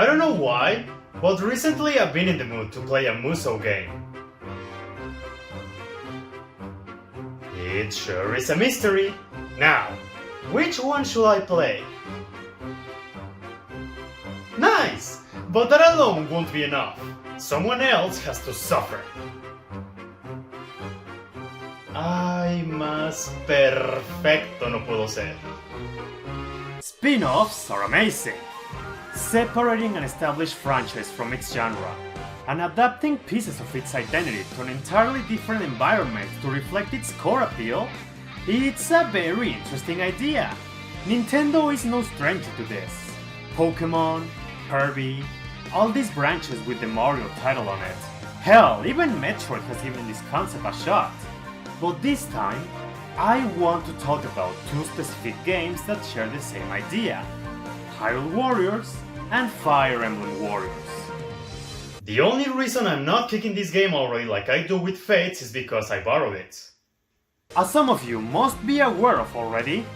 I don't know why, but recently I've been in the mood to play a Musou game. It sure is a mystery. Now, which one should I play? Nice! But that alone won't be enough. Someone else has to suffer. Ay, más perfecto no puedo ser. Spin-offs are amazing. Separating an established franchise from its genre and adapting pieces of its identity to an entirely different environment to reflect its core appeal, it's a very interesting idea. Nintendo is no stranger to this. Pokémon, Kirby, all these branches with the Mario title on it. Hell, even Metroid has given this concept a shot. But this time, I want to talk about two specific games that share the same idea: Hyrule Warriors and Fire Emblem Warriors. The only reason I'm not kicking this game already like I do with Fates is because I borrowed it. As some of you must be aware of already,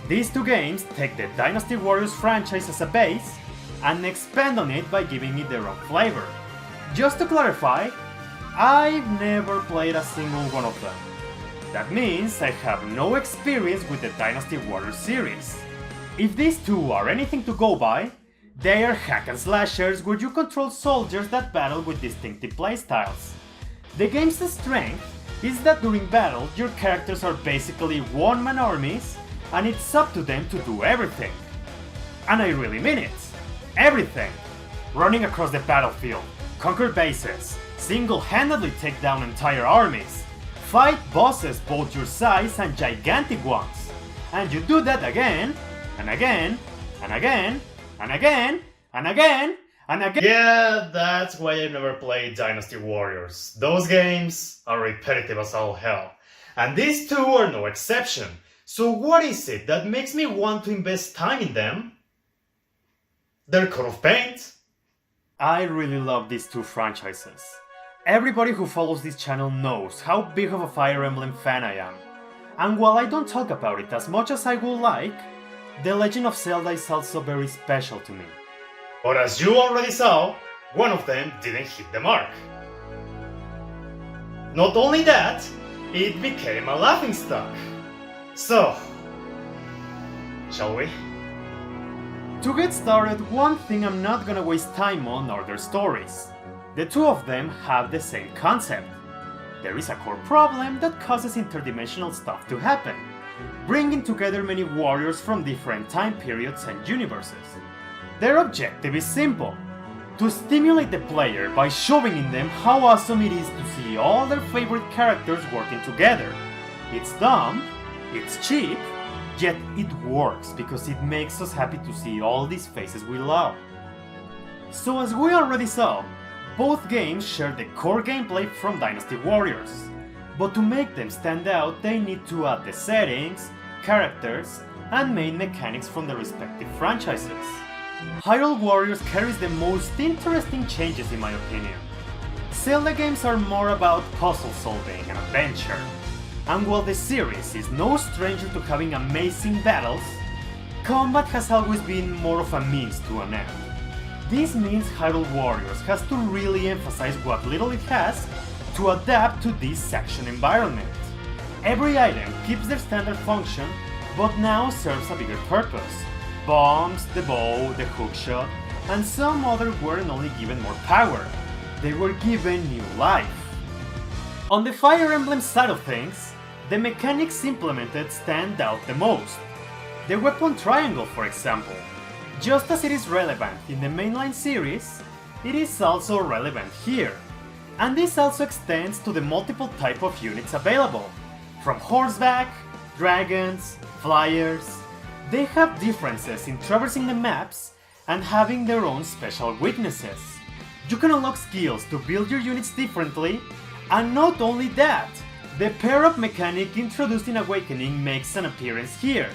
these two games take the Dynasty Warriors franchise as a base and expand on it by giving it their own flavor. Just to clarify, I've never played a single one of them. That means I have no experience with the Dynasty Warriors series. If these two are anything to go by, they are hack and slashers where you control soldiers that battle with distinctive playstyles. The game's strength is that during battle your characters are basically one-man armies and it's up to them to do everything. And I really mean it. Everything! Running across the battlefield, conquer bases, single-handedly take down entire armies, fight bosses both your size and gigantic ones, and you do that again, and again, and again, and again, and again, and again. Yeah, that's why I've never played Dynasty Warriors. Those games are repetitive as all hell, and these two are no exception. So what is it that makes me want to invest time in them? Their coat of paint? I really love these two franchises. Everybody who follows this channel knows how big of a Fire Emblem fan I am. And while I don't talk about it as much as I would like, The Legend of Zelda is also very special to me. But as you already saw, one of them didn't hit the mark. Not only that, it became a laughingstock. So, shall we? To get started, one thing I'm not gonna waste time on are their stories. The two of them have the same concept. There is a core problem that causes interdimensional stuff to happen, bringing together many warriors from different time periods and universes. Their objective is simple: to stimulate the player by showing in them how awesome it is to see all their favorite characters working together. It's dumb, it's cheap, yet it works because it makes us happy to see all these faces we love. So as we already saw, both games share the core gameplay from Dynasty Warriors, but to make them stand out they need to add the settings, characters, and main mechanics from the respective franchises. Hyrule Warriors carries the most interesting changes in my opinion. Zelda games are more about puzzle solving and adventure, and while the series is no stranger to having amazing battles, combat has always been more of a means to an end. This means Hyrule Warriors has to really emphasize what little it has to adapt to this action environment. Every item keeps their standard function, but now serves a bigger purpose. Bombs, the bow, the hookshot, and some others weren't only given more power, they were given new life. On the Fire Emblem side of things, the mechanics implemented stand out the most. The weapon triangle, for example. Just as it is relevant in the mainline series, it is also relevant here. And this also extends to the multiple type of units available. From horseback, dragons, flyers. They have differences in traversing the maps and having their own special weaknesses. You can unlock skills to build your units differently, and not only that, the pair-up mechanic introduced in Awakening makes an appearance here,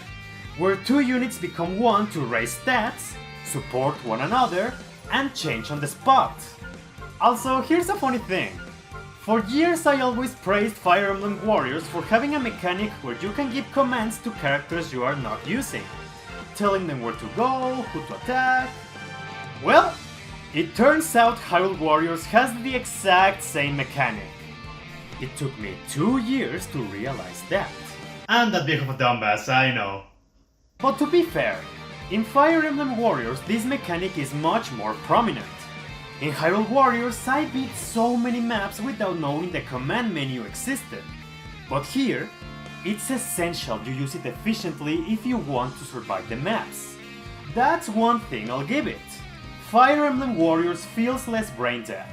where two units become one to raise stats, support one another, and change on the spot. Also, here's a funny thing. For years I always praised Fire Emblem Warriors for having a mechanic where you can give commands to characters you are not using, telling them where to go, who to attack. Well, It turns out Hyrule Warriors has the exact same mechanic. It took me 2 years to realize that. I'm that big of a dumbass, I know. But to be fair, in Fire Emblem Warriors this mechanic is much more prominent. In Hyrule Warriors I beat so many maps without knowing the command menu existed. But here, it's essential you use it efficiently if you want to survive the maps. That's one thing I'll give it. Fire Emblem Warriors feels less brain dead.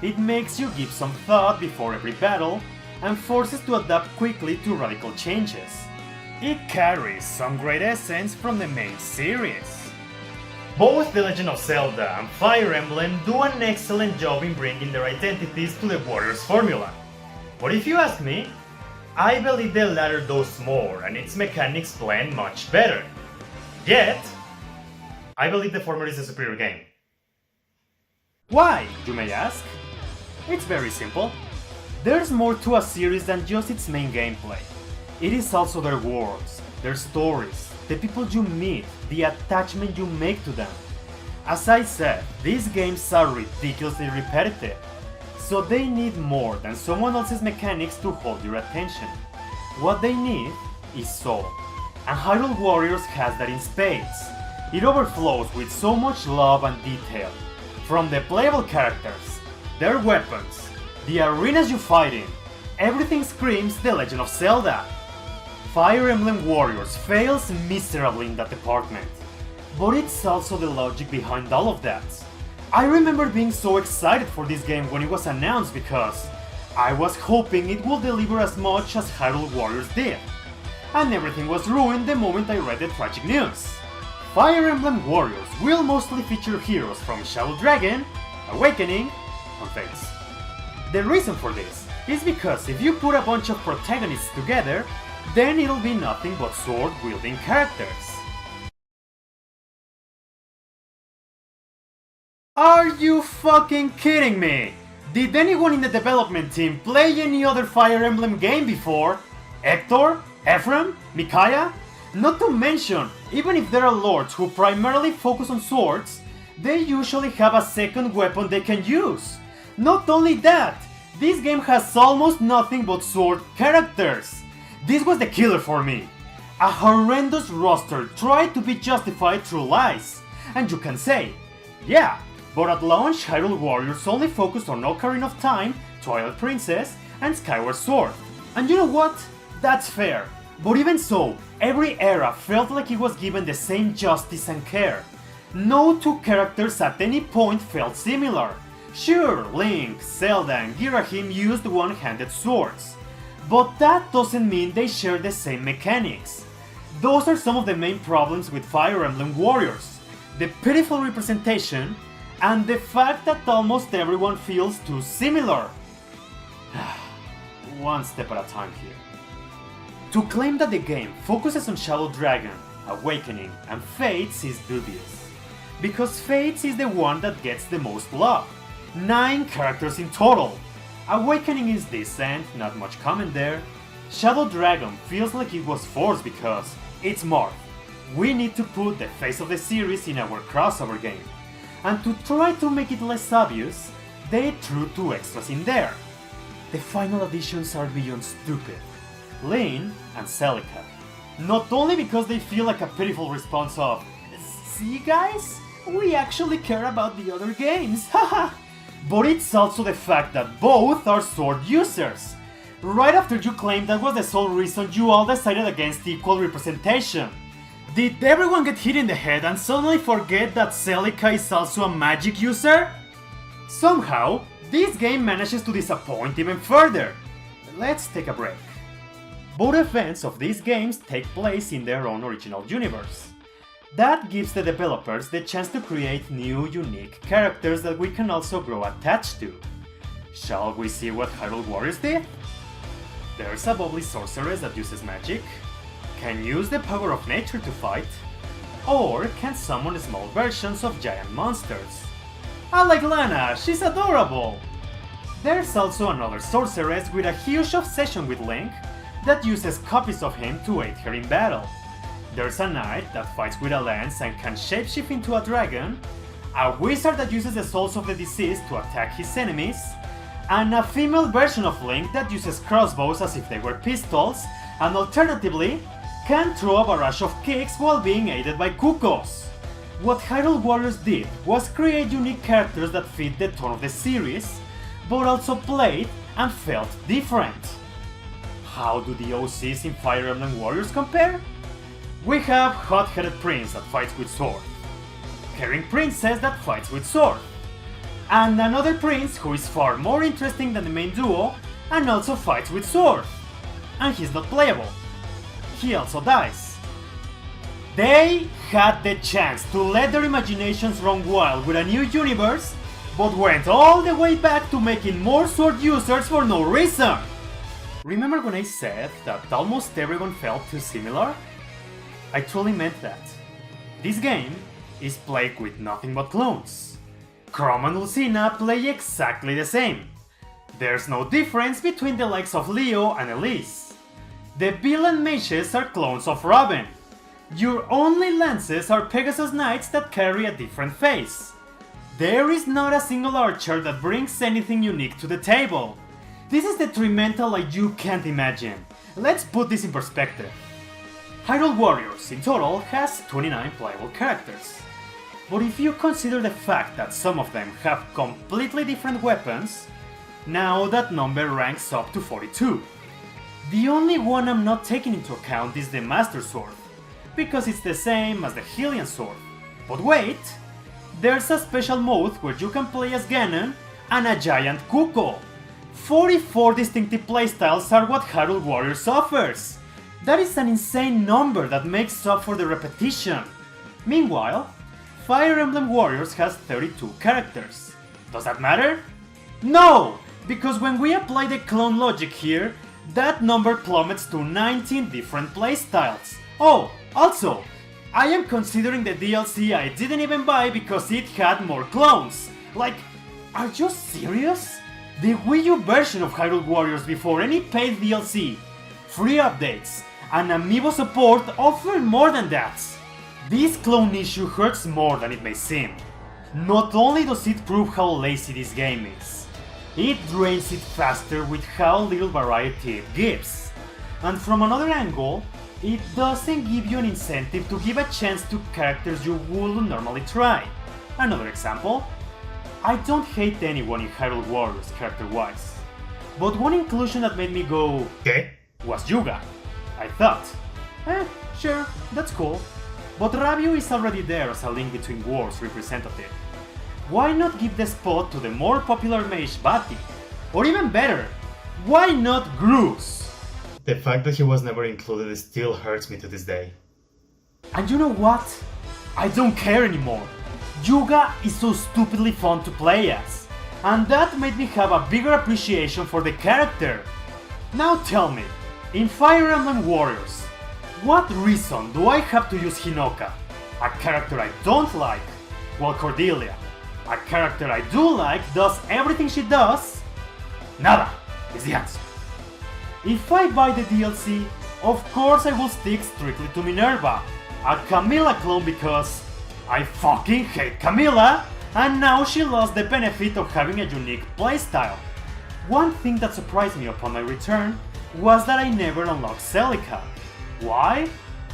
It makes you give some thought before every battle, and forces to adapt quickly to radical changes. It carries some great essence from the main series. Both The Legend of Zelda and Fire Emblem do an excellent job in bringing their identities to the Warriors formula. But if you ask me, I believe the latter does more and its mechanics blend much better. Yet, I believe the former is a superior game. Why, you may ask? It's very simple. There's more to a series than just its main gameplay. It is also their worlds, their stories, the people you meet, the attachment you make to them. As I said, these games are ridiculously repetitive, so they need more than someone else's mechanics to hold your attention. What they need is soul, and Hyrule Warriors has that in spades. It overflows with so much love and detail. From the playable characters, their weapons, the arenas you fight in, everything screams The Legend of Zelda. Fire Emblem Warriors fails miserably in that department, but it's also the logic behind all of that. I remember being so excited for this game when it was announced because I was hoping it would deliver as much as Hyrule Warriors did, and everything was ruined the moment I read the tragic news. Fire Emblem Warriors will mostly feature heroes from Shadow Dragon, Awakening, and Fates. The reason for this is because if you put a bunch of protagonists together, then it'll be nothing but sword-wielding characters. Are you fucking kidding me? Did anyone in the development team play any other Fire Emblem game before? Hector? Ephraim? Micaiah? Not to mention, even if there are lords who primarily focus on swords, they usually have a second weapon they can use. Not only that, this game has almost nothing but sword characters. This was the killer for me. A horrendous roster tried to be justified through lies. And you can say, yeah, but at launch Hyrule Warriors only focused on Ocarina of Time, Twilight Princess, and Skyward Sword. And you know what? That's fair. But even so, every era felt like it was given the same justice and care. No two characters at any point felt similar. Sure, Link, Zelda, and Girahim used one-handed swords, but that doesn't mean they share the same mechanics. Those are some of the main problems with Fire Emblem Warriors: the pitiful representation, and the fact that almost everyone feels too similar. One step at a time here. To claim that the game focuses on Shadow Dragon, Awakening, and Fates is dubious, because Fates is the one that gets the most love. 9 characters in total. Awakening is decent, not much comment there. Shadow Dragon feels like it was forced because it's Marth. We need to put the face of the series in our crossover game. And to try to make it less obvious, they threw 2 extras in there. The final additions are beyond stupid. Lane and Celica. Not only because they feel like a pitiful response of, see guys, we actually care about the other games, haha! But it's also the fact that both are sword users. Right after you claimed that was the sole reason you all decided against equal representation. Did everyone get hit in the head and suddenly forget that Celica is also a magic user? Somehow, this game manages to disappoint even further. Let's take a break. Both events of these games take place in their own original universe. That gives the developers the chance to create new, unique characters that we can also grow attached to. Shall we see what Hyrule Warriors did? There's a bubbly sorceress that uses magic, can use the power of nature to fight, or can summon small versions of giant monsters. I like Lana, she's adorable! There's also another sorceress with a huge obsession with Link that uses copies of him to aid her in battle. There's a knight that fights with a lance and can shapeshift into a dragon, a wizard that uses the souls of the deceased to attack his enemies, and a female version of Link that uses crossbows as if they were pistols, and alternatively, can throw a barrage of kicks while being aided by cuckoos. What Hyrule Warriors did was create unique characters that fit the tone of the series, but also played and felt different. How do the OCs in Fire Emblem Warriors compare? We have hot-headed prince that fights with sword, caring princess that fights with sword, and another prince who is far more interesting than the main duo and also fights with sword. And he's not playable. He also dies. They had the chance to let their imaginations run wild with a new universe, but went all the way back to making more sword users for no reason. Remember when I said that almost everyone felt too similar? I truly meant that. This game is plagued with nothing but clones. Chrom and Lucina play exactly the same. There's no difference between the likes of Leo and Elise. The villain mages are clones of Robin. Your only lances are Pegasus Knights that carry a different face. There is not a single archer that brings anything unique to the table. This is detrimental like you can't imagine. Let's put this in perspective. Hyrule Warriors in total has 29 playable characters. But if you consider the fact that some of them have completely different weapons, now that number ranks up to 42. The only one I'm not taking into account is the Master Sword, because it's the same as the Hylian Sword. But wait! There's a special mode where you can play as Ganon and a giant cuckoo. 44 distinctive playstyles are what Hyrule Warriors offers. That is an insane number that makes up for the repetition. Meanwhile, Fire Emblem Warriors has 32 characters. Does that matter? No! Because when we apply the clone logic here, that number plummets to 19 different playstyles. Oh, also, I am considering the DLC I didn't even buy because it had more clones. Like, are you serious? The Wii U version of Hyrule Warriors before any paid DLC, free updates, and amiibo support offer more than that. This clone issue hurts more than it may seem. Not only does it prove how lazy this game is, it drains it faster with how little variety it gives. And from another angle, it doesn't give you an incentive to give a chance to characters you wouldn't normally try. Another example, I don't hate anyone in Hyrule Warriors character-wise, but one inclusion that made me go, Okay. was Yuga. I thought, sure, that's cool, but Rabio is already there as a Link Between Worlds representative. Why not give the spot to the more popular mage Bati? Or even better, why not Gruz? The fact that he was never included still hurts me to this day. And you know what? I don't care anymore. Yuga is so stupidly fun to play as, and that made me have a bigger appreciation for the character. Now tell me, in Fire Emblem Warriors, what reason do I have to use Hinoka, a character I don't like, while Cordelia, a character I do like, does everything she does? Nada is the answer. If I buy the DLC, of course I will stick strictly to Minerva, a Camilla clone because I fucking hate Camilla, and now she lost the benefit of having a unique playstyle. One thing that surprised me upon my return was that I never unlocked Celica. Why?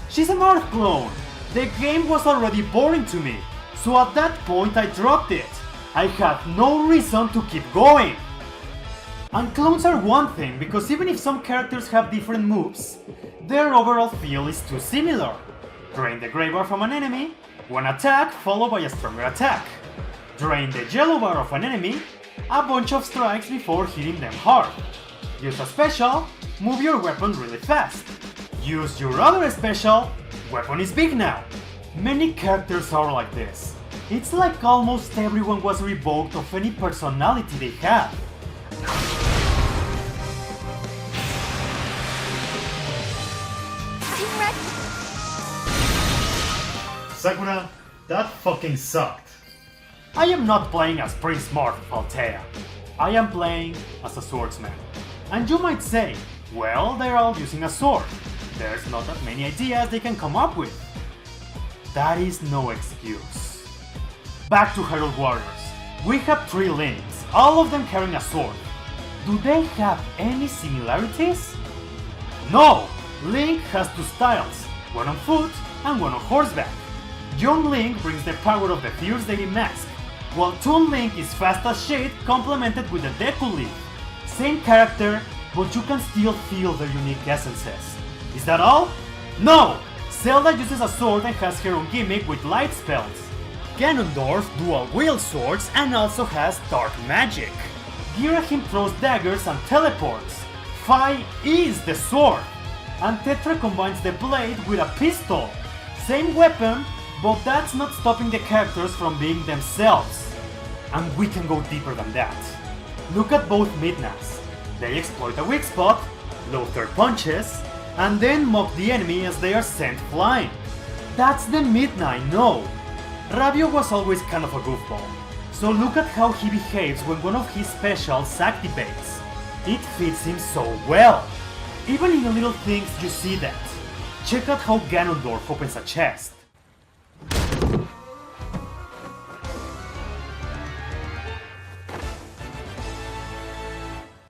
She's a Marth clone! The game was already boring to me, so at that point I dropped it. I had no reason to keep going. And clones are one thing, because even if some characters have different moves, their overall feel is too similar. Drain the Grey Bar from an enemy, one attack followed by a stronger attack. Drain the Yellow Bar of an enemy, a bunch of strikes before hitting them hard. Use a special, move your weapon really fast. Use your other special, weapon is big now. Many characters are like this. It's like almost everyone was revoked of any personality they have. Sakura, that fucking sucked. I am not playing as Prince Marth of Altea. I am playing as a swordsman. And you might say, well, they're all using a sword. There's not that many ideas they can come up with. That is no excuse. Back to Hyrule Warriors. We have 3 Links, all of them carrying a sword. Do they have any similarities? No! Link has 2 styles, one on foot and one on horseback. Young Link brings the power of the Fierce Deity Mask, while Toon Link is fast as shit, complemented with the Deku Leaf. Same character, but you can still feel their unique essences. Is that all? No! Zelda uses a sword and has her own gimmick with light spells. Ganondorf dual-wield swords and also has dark magic. Girahim throws daggers and teleports. Fi is the sword. And Tetra combines the blade with a pistol. Same weapon, but that's not stopping the characters from being themselves. And we can go deeper than that. Look at both Midnas. They exploit a weak spot, load their punches, and then mock the enemy as they are sent flying. That's the Midna I know. Rabio was always kind of a goofball, so look at how he behaves when one of his specials activates. It fits him so well. Even in the little things you see that. Check out how Ganondorf opens a chest.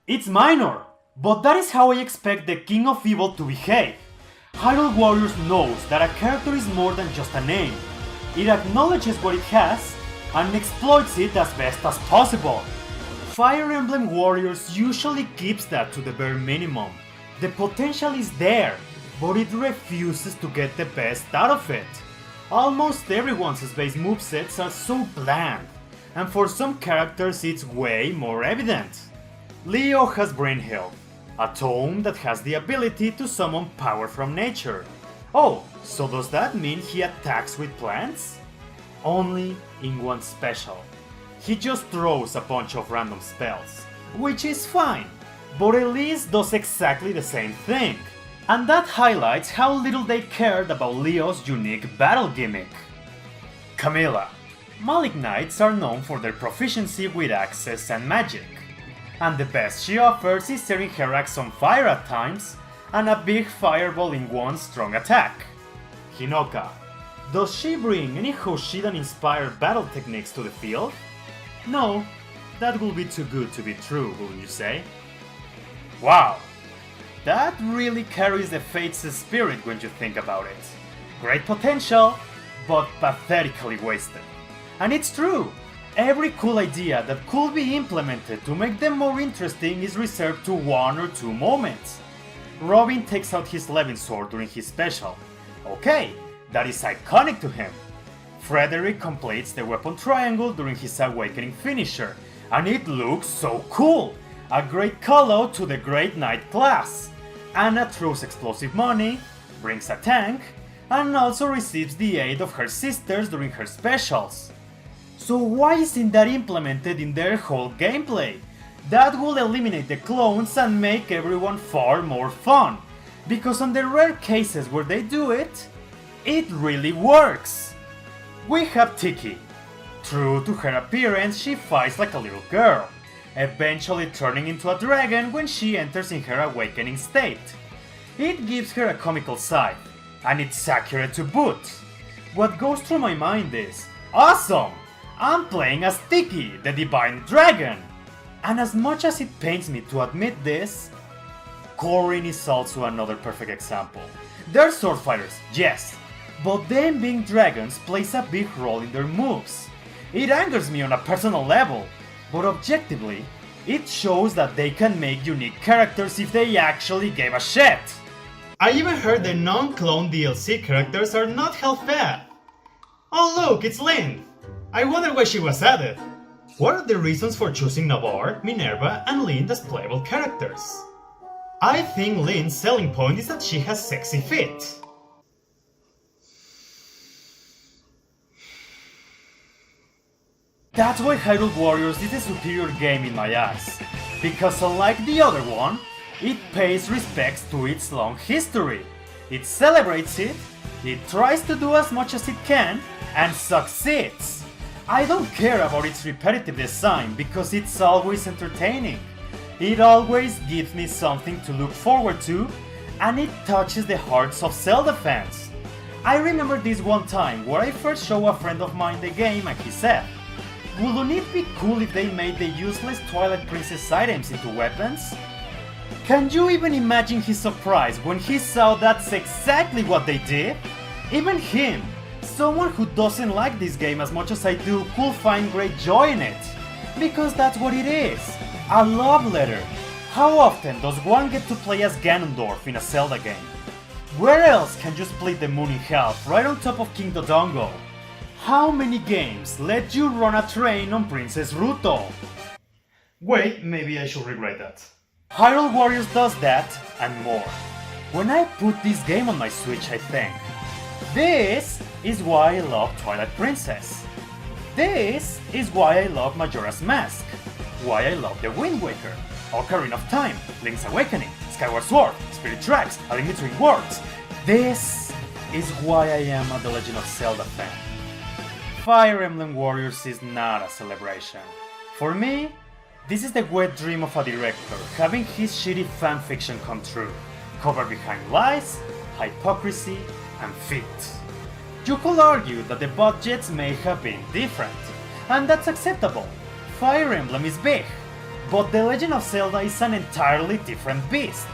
It's minor, but that is how I expect the King of Evil to behave. Hyrule Warriors knows that a character is more than just a name. It acknowledges what it has and exploits it as best as possible. Fire Emblem Warriors usually keeps that to the bare minimum. The potential is there, but it refuses to get the best out of it. Almost everyone's base movesets are so bland, and for some characters it's way more evident. Leo has Brain Health, a tome that has the ability to summon power from nature. Oh, so does that mean he attacks with plants? Only in one special. He just throws a bunch of random spells, which is fine, but Elise does exactly the same thing. And that highlights how little they cared about Leo's unique battle gimmick. Camilla. Malik Knights are known for their proficiency with axes and magic, and the best she offers is setting her axe on fire at times and a big fireball in one strong attack. Hinoka. Does she bring any Hoshidan-inspired battle techniques to the field? No, that will be too good to be true, wouldn't you say? Wow, that really carries the Fates' spirit when you think about it. Great potential, but pathetically wasted. And it's true, every cool idea that could be implemented to make them more interesting is reserved to 1 or 2 moments. Robin takes out his Levin sword during his special. Okay, that is iconic to him. Frederick completes the weapon triangle during his awakening finisher, and it looks so cool! A great call-out to the Great Knight class. Anna throws explosive money, brings a tank, and also receives the aid of her sisters during her specials. So why isn't that implemented in their whole gameplay? That will eliminate the clones and make everyone far more fun, because on the rare cases where they do it, it really works. We have Tiki. True to her appearance, she fights like a little girl, eventually turning into a dragon when she enters in her awakening state. It gives her a comical side, and it's accurate to boot. What goes through my mind is, awesome! I'm playing as Tiki, the Divine Dragon! And as much as it pains me to admit this, Corwin is also another perfect example. They're sword fighters, yes, but them being dragons plays a big role in their moves. It angers me on a personal level, but objectively, it shows that they can make unique characters if they actually gave a shit. I even heard the non-clone DLC characters are not half bad. Oh look, it's Lynn! I wonder why she was added. What are the reasons for choosing Navarre, Minerva, and Lynn as playable characters? I think Lynn's selling point is that she has sexy feet. That's why Hyrule Warriors is a superior game in my eyes, because unlike the other one, it pays respects to its long history, it celebrates it, it tries to do as much as it can, and succeeds. I don't care about its repetitive design because it's always entertaining. It always gives me something to look forward to, and it touches the hearts of Zelda fans. I remember this one time where I first showed a friend of mine the game and he said, "Wouldn't it be cool if they made the useless Twilight Princess items into weapons?" Can you even imagine his surprise when he saw that's exactly what they did? Even him, someone who doesn't like this game as much as I do, could find great joy in it. Because that's what it is, a love letter. How often does one get to play as Ganondorf in a Zelda game? Where else can you split the moon in half right on top of King Dodongo? How many games let you run a train on Princess Ruto? Wait, maybe I should regret that. Hyrule Warriors does that and more. When I put this game on my Switch, I think, this is why I love Twilight Princess. This is why I love Majora's Mask. Why I love The Wind Waker, Ocarina of Time, Link's Awakening, Skyward Sword, Spirit Tracks, A Link Between Worlds. This is why I am a The Legend of Zelda fan. Fire Emblem Warriors is not a celebration. For me, this is the wet dream of a director having his shitty fanfiction come true, covered behind lies, hypocrisy, and feet. You could argue that the budgets may have been different, and that's acceptable. Fire Emblem is big, but The Legend of Zelda is an entirely different beast.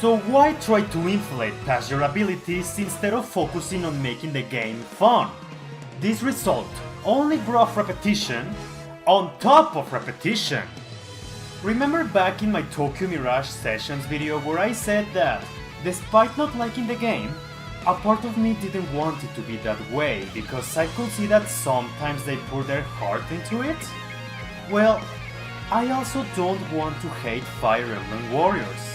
So why try to inflate past your abilities instead of focusing on making the game fun? This result only brought repetition on top of repetition. Remember back in my Tokyo Mirage Sessions video where I said that, despite not liking the game, a part of me didn't want it to be that way because I could see that sometimes they put their heart into it? Well, I also don't want to hate Fire Emblem Warriors.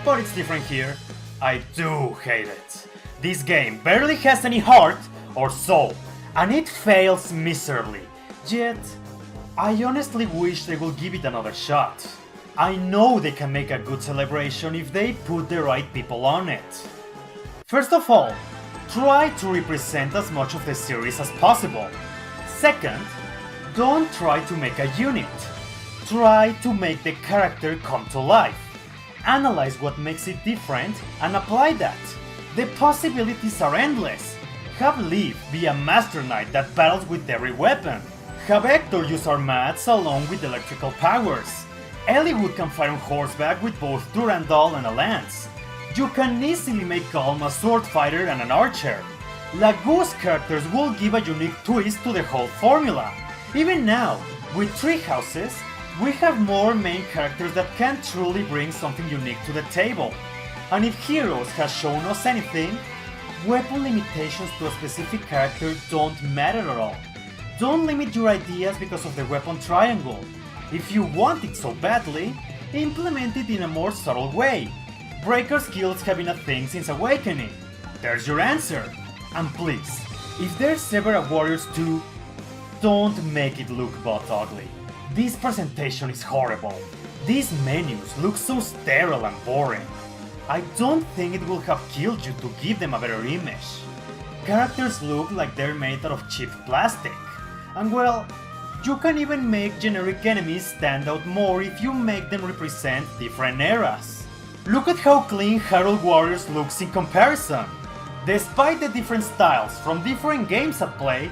But it's different here. I do hate it. This game barely has any heart or soul, and it fails miserably. Yet, I honestly wish they will give it another shot. I know they can make a good celebration if they put the right people on it. First of all, try to represent as much of the series as possible. Second, don't try to make a unit. Try to make the character come to life. Analyze what makes it different and apply that. The possibilities are endless. Have Leaf be a Master Knight that battles with every weapon. Have Hector use armats along with electrical powers. Eliwood can fight on horseback with both Durandal and a lance. You can easily make Galm a sword fighter and an archer. Lagoose characters will give a unique twist to the whole formula. Even now, with 3 houses, we have more main characters that can truly bring something unique to the table. And if Heroes has shown us anything, weapon limitations to a specific character don't matter at all. Don't limit your ideas because of the weapon triangle. If you want it so badly, implement it in a more subtle way. Breaker skills have been a thing since Awakening. There's your answer. And please, if there's ever a Warriors 2, don't make it look butt ugly. This presentation is horrible. These menus look so sterile and boring. I don't think it will have killed you to give them a better image. Characters look like they're made out of cheap plastic. And well, you can even make generic enemies stand out more if you make them represent different eras. Look at how clean Hyrule Warriors looks in comparison. Despite the different styles from different games at play,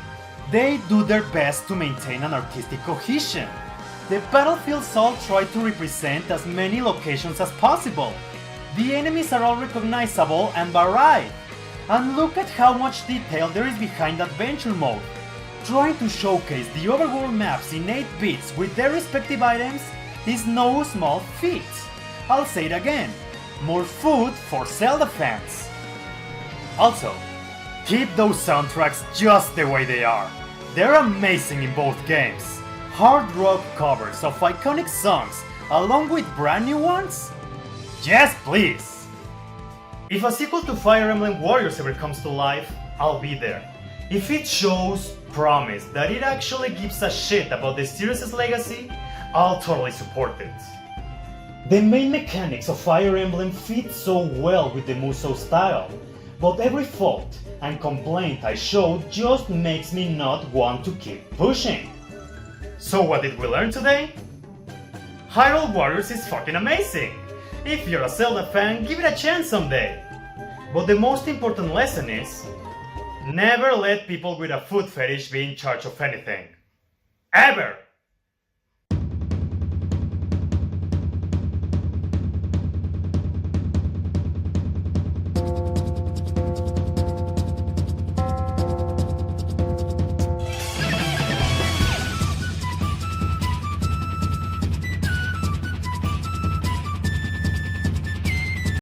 they do their best to maintain an artistic cohesion. The battlefields all try to represent as many locations as possible. The enemies are all recognizable and varied. And look at how much detail there is behind Adventure Mode. Trying to showcase the overworld maps in 8 bits with their respective items is no small feat. I'll say it again, more food for Zelda fans. Also, keep those soundtracks just the way they are. They're amazing in both games. Hard rock covers of iconic songs along with brand new ones? Yes, please! If a sequel to Fire Emblem Warriors ever comes to life, I'll be there. If it shows promise that it actually gives a shit about the series' legacy, I'll totally support it. The main mechanics of Fire Emblem fit so well with the Musou style, but every fault and complaint I showed just makes me not want to keep pushing. So what did we learn today? Hyrule Warriors is fucking amazing! If you're a Zelda fan, give it a chance someday! But the most important lesson is, never let people with a food fetish be in charge of anything. Ever!